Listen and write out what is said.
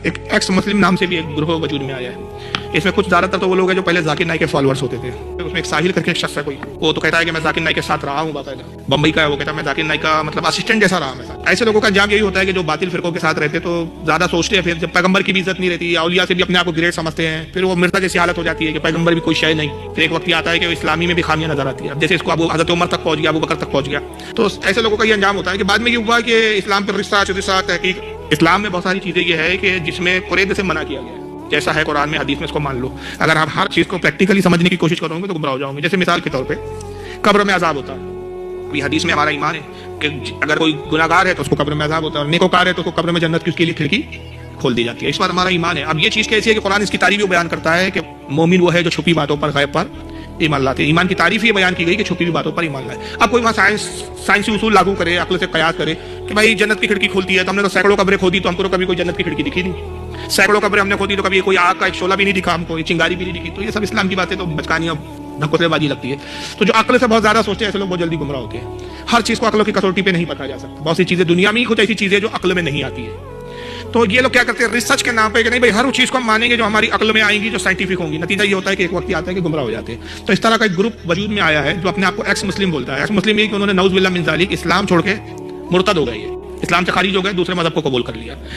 ایک ایکس مسلم نام سے بھی ایک گروہ وجود میں آیا ہے. اس میں کچھ زیادہ تر تو وہ لوگ ہیں جو پہلے ذاکر نائک کے فالوورز ہوتے تھے. اس میں ایک ساحل کر کے ایک شخص ہے کوئی, وہ تو کہتا ہے کہ میں ذاکر نائک کے ساتھ رہا ہوں باقاعدہ, بمبئی کا ہے, وہ کہتا ہے میں ذاکر نائک کا مطلب اسسٹنٹ جیسا رہا میں. ایسے لوگوں کا انجام یہی ہوتا ہے کہ جو باطل فرقوں کے ساتھ رہتے تو زیادہ سوچتے ہیں, پھر جب پیغمبر کی بھی عزت نہیں رہتی, اولیاء سے بھی اپنے آپ کو گریٹ سمجھتے ہیں, پھر وہ مرتد جیسی حالت ہو جاتی ہے کہ پیغمبر بھی کوئی شے نہیں. پھر ایک وقت یہ آتا ہے کہ اسلامی میں بھی خامیاں نظر آتی ہے. اب جیسے اس کو ابو حضرت عمر تک پہنچ گیا, ابو بکر تک پہنچ گیا, تو ایسے لوگوں کا یہ انجام ہوتا ہے کہ بعد میں یہ ہوا کہ اسلام پر رسالہ تحقیق. اسلام میں بہت ساری چیزیں یہ ہے کہ جس میں قریب سے منع کیا گیا ہے, جیسا ہے قرآن میں حدیث میں, اس کو مان لو. اگر آپ ہر چیز کو پریکٹیکلی سمجھنے کی کوشش کرو گے تو گمراہ ہو جاؤ گے. جیسے مثال کے طور پہ قبر میں عذاب ہوتا ہے, ابھی حدیث میں ہمارا ایمان ہے کہ اگر کوئی گناہ گار ہے تو اس کو قبر میں عذاب ہوتا ہے, اور نیکوکار ہے تو اس کو قبر میں جنت کی اس کے لیے کھڑکی کھول دی جاتی ہے. اس پر ہمارا ایمان ہے. اب یہ چیز کیسی ہے کہ قرآن اس کی تعریف بھی بیان کرتا ہے کہ مومن وہ ہے جو چھپی باتوں پر, غیب پر ایمان لاتے ہیں. ایمان کی تعریف یہ بیان کی گئی کہ چھپی ہوئی باتوں پر ایمان لائے. اب کوئی وہاں سائنسی اصول لاگو کرے, عقل سے قیاس کرے کہ بھائی جنت کی کھڑکی کھولتی ہے, تو ہم نے تو سینکڑوں قبریں کھودی تو ہم کو تو کبھی کوئی جنت کی کھڑکی دکھی نہیں. سینکڑوں قبریں ہم نے کھودی تو کبھی کوئی آگ کا ایک شعلہ بھی نہیں دکھا ہم کو, چنگاری بھی نہیں دکھی. تو یہ سب اسلام کی باتیں تو بچکانی اور دھکوسلے بازی لگتی ہے. تو جو عقل سے بہت زیادہ سوچتے ہیں ایسے لوگ بہت جلدی گمراہ ہوتے ہیں. ہر چیز کو عقلوں کی کسوٹی پہ نہیں پکڑا جا سکتا. بہت سی چیزیں دنیا میں ہی کچھ ایسی چیزیں جو عقل میں نہیں آتی ہے. تو یہ لوگ کیا کرتے ہیں, ریسرچ کے نام پہ کہ نہیں بھائی ہر وہ چیز کو ہم مانیں گے جو ہماری عقل میں آئیں گی, جو سائنٹیفک ہوں گی. نتیجہ یہ ہوتا ہے کہ ایک وقت یہ آتا ہے کہ گمراہ ہو جاتے ہیں. تو اس طرح کا ایک گروپ وجود میں آیا ہے جو اپنے آپ کو ایکس مسلم بولتا ہے. ایکس مسلم یہ کہ انہوں نے نعوذ باللہ من ذالک اسلام چھوڑ کے مرتد ہو گئے, اسلام سے خارج ہو گئے, دوسرے مذہب کو قبول کر لیا.